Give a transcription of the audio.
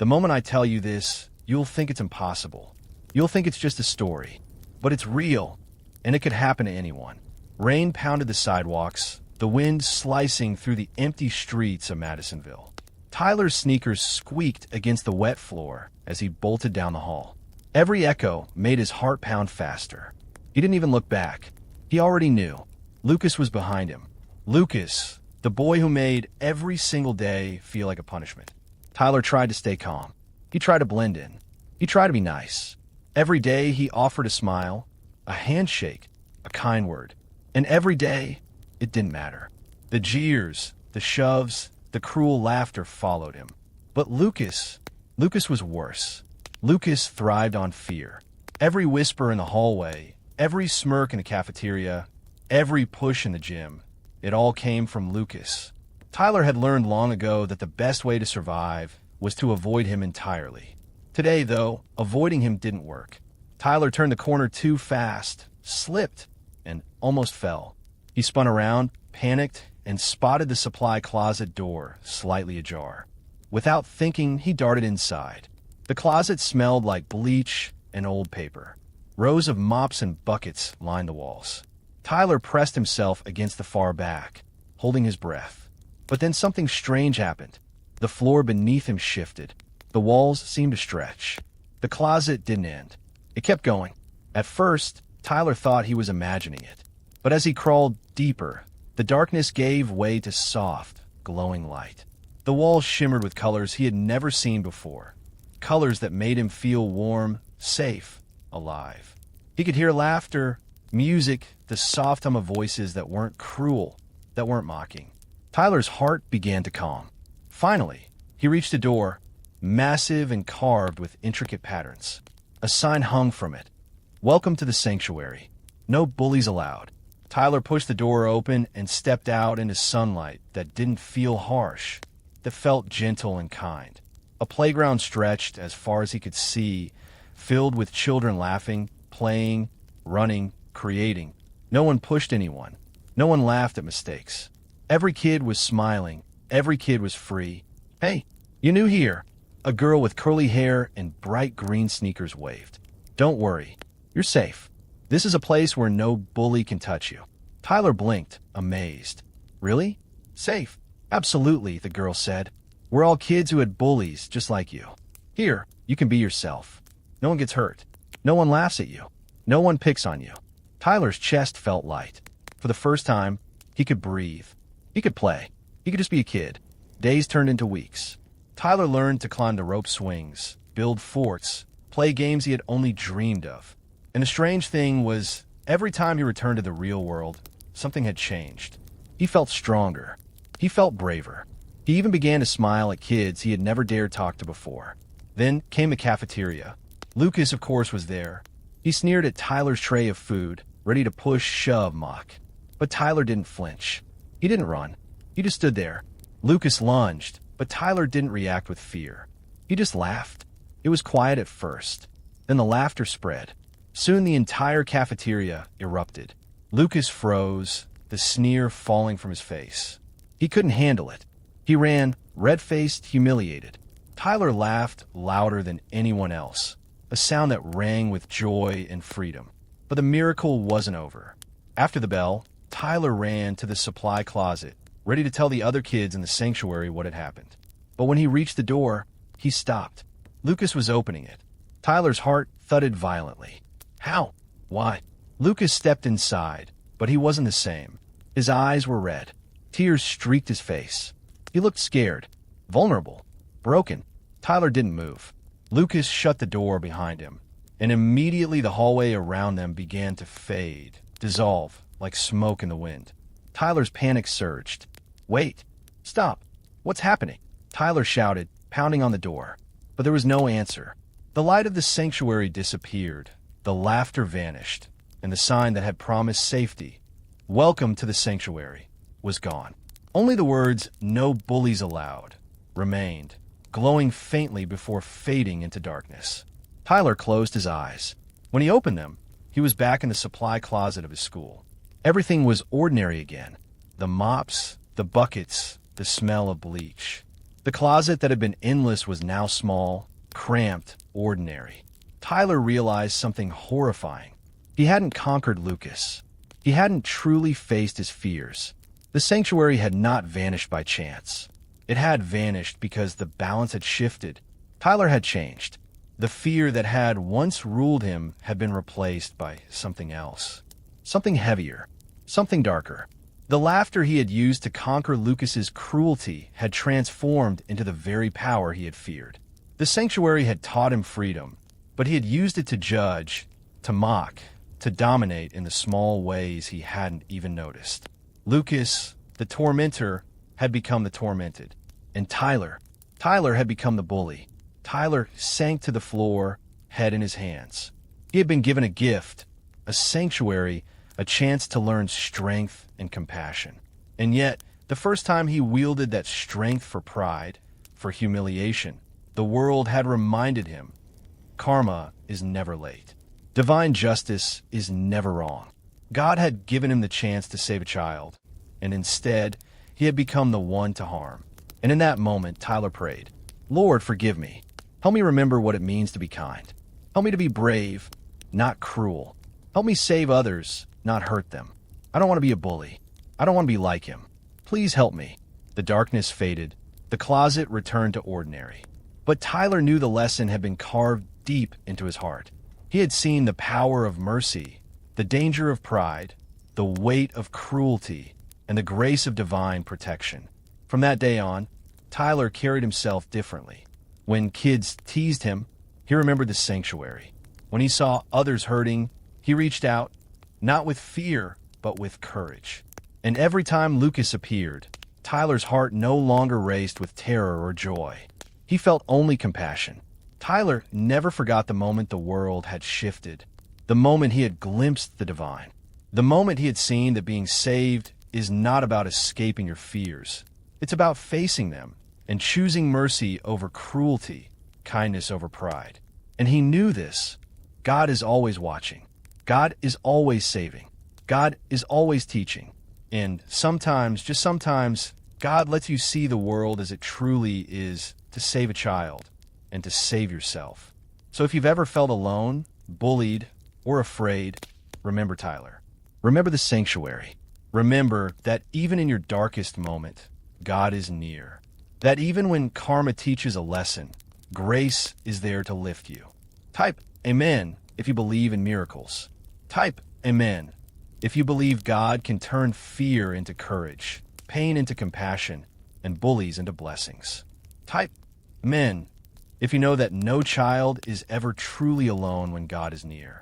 The moment I tell you this, you'll think it's impossible. You'll think it's just a story. But it's real, and it could happen to anyone. Rain pounded the sidewalks, the wind slicing through the empty streets of Madisonville. Tyler's sneakers squeaked against the wet floor as he bolted down the hall. Every echo made his heart pound faster. He didn't even look back. He already knew. Lucas was behind him. Lucas, the boy who made every single day feel like a punishment. Tyler tried to stay calm. He tried to blend in. He tried to be nice. Every day he offered a smile, a handshake, a kind word. And every day, it didn't matter. The jeers, the shoves, the cruel laughter followed him. But Lucas was worse. Lucas thrived on fear. Every whisper in the hallway, every smirk in the cafeteria, every push in the gym, it all came from Lucas. Tyler had learned long ago that the best way to survive was to avoid him entirely. Today, though, avoiding him didn't work. Tyler turned the corner too fast, slipped, and almost fell. He spun around, panicked, and spotted the supply closet door slightly ajar. Without thinking, he darted inside. The closet smelled like bleach and old paper. Rows of mops and buckets lined the walls. Tyler pressed himself against the far back, holding his breath. But then something strange happened. The floor beneath him shifted. The walls seemed to stretch. The closet didn't end. It kept going. At first, Tyler thought he was imagining it. But as he crawled deeper, the darkness gave way to soft, glowing light. The walls shimmered with colors he had never seen before. Colors that made him feel warm, safe, alive. He could hear laughter, music, the soft hum of voices that weren't cruel, that weren't mocking. Tyler's heart began to calm. Finally, he reached a door, massive and carved with intricate patterns. A sign hung from it. "Welcome to the sanctuary. No bullies allowed." Tyler pushed the door open and stepped out into sunlight that didn't feel harsh, that felt gentle and kind. A playground stretched as far as he could see, filled with children laughing, playing, running, creating. No one pushed anyone. No one laughed at mistakes. Every kid was smiling. Every kid was free. "Hey, you new here?" A girl with curly hair and bright green sneakers waved. "Don't worry. You're safe. This is a place where no bully can touch you." Tyler blinked, amazed. "Really? Safe?" "Absolutely," the girl said. "We're all kids who had bullies just like you. Here, you can be yourself. No one gets hurt. No one laughs at you. No one picks on you." Tyler's chest felt light. For the first time, he could breathe. He could play. He could just be a kid. Days turned into weeks. Tyler learned to climb the rope swings, build forts, play games he had only dreamed of. And the strange thing was, every time he returned to the real world, something had changed. He felt stronger. He felt braver. He even began to smile at kids he had never dared talk to before. Then came the cafeteria. Lucas, of course, was there. He sneered at Tyler's tray of food, ready to push, shove, mock. But Tyler didn't flinch. He didn't run. He just stood there. Lucas lunged, but Tyler didn't react with fear. He just laughed. It was quiet at first. Then the laughter spread. Soon the entire cafeteria erupted. Lucas froze, the sneer falling from his face. He couldn't handle it. He ran, red-faced, humiliated. Tyler laughed louder than anyone else, a sound that rang with joy and freedom. But the miracle wasn't over. After the bell, Tyler ran to the supply closet, ready to tell the other kids in the sanctuary what had happened. But when he reached the door, he stopped. Lucas was opening it. Tyler's heart thudded violently. How? Why? Lucas stepped inside, but he wasn't the same. His eyes were red. Tears streaked his face. He looked scared, vulnerable, broken. Tyler didn't move. Lucas shut the door behind him, and immediately the hallway around them began to fade, dissolve, like smoke in the wind. Tyler's panic surged. "Wait! Stop! What's happening?" Tyler shouted, pounding on the door. But there was no answer. The light of the sanctuary disappeared. The laughter vanished, and the sign that had promised safety, "Welcome to the sanctuary," was gone. Only the words, "No bullies allowed," remained, glowing faintly before fading into darkness. Tyler closed his eyes. When he opened them, he was back in the supply closet of his school. Everything was ordinary again. The mops, the buckets, the smell of bleach. The closet that had been endless was now small, cramped, ordinary. Tyler realized something horrifying. He hadn't conquered Lucas. He hadn't truly faced his fears. The sanctuary had not vanished by chance. It had vanished because the balance had shifted. Tyler had changed. The fear that had once ruled him had been replaced by something else. Something heavier. Something darker. The laughter he had used to conquer Lucas's cruelty had transformed into the very power he had feared. The sanctuary had taught him freedom, but he had used it to judge, to mock, to dominate in the small ways he hadn't even noticed. Lucas, the tormentor, had become the tormented. And Tyler had become the bully. Tyler sank to the floor, head in his hands. He had been given a gift, a sanctuary, a chance to learn strength and compassion. And yet, the first time he wielded that strength for pride, for humiliation, the world had reminded him, karma is never late. Divine justice is never wrong. God had given him the chance to save a child, and instead, he had become the one to harm. And in that moment, Tyler prayed, Lord, forgive me. Help me remember what it means to be kind. Help me to be brave, not cruel. Help me save others, not hurt them. I don't want to be a bully. I don't want to be like him. Please help me. The darkness faded. The closet returned to ordinary. But Tyler knew the lesson had been carved deep into his heart. He had seen the power of mercy, the danger of pride, the weight of cruelty, and the grace of divine protection. From that day on, Tyler carried himself differently. When kids teased him, he remembered the sanctuary. When he saw others hurting, he reached out, not with fear, but with courage. And every time Lucas appeared, Tyler's heart no longer raced with terror or joy. He felt only compassion. Tyler never forgot the moment the world had shifted, the moment he had glimpsed the divine, the moment he had seen that being saved is not about escaping your fears. It's about facing them and choosing mercy over cruelty, kindness over pride. And he knew this. God is always watching. God is always saving. God is always teaching. And sometimes, just sometimes, God lets you see the world as it truly is to save a child and to save yourself. So if you've ever felt alone, bullied, or afraid, remember Tyler. Remember the sanctuary. Remember that even in your darkest moment, God is near. That even when karma teaches a lesson, grace is there to lift you. Type Amen if you believe in miracles. Type Amen if you believe God can turn fear into courage, pain into compassion, and bullies into blessings. Type Amen if you know that no child is ever truly alone when God is near.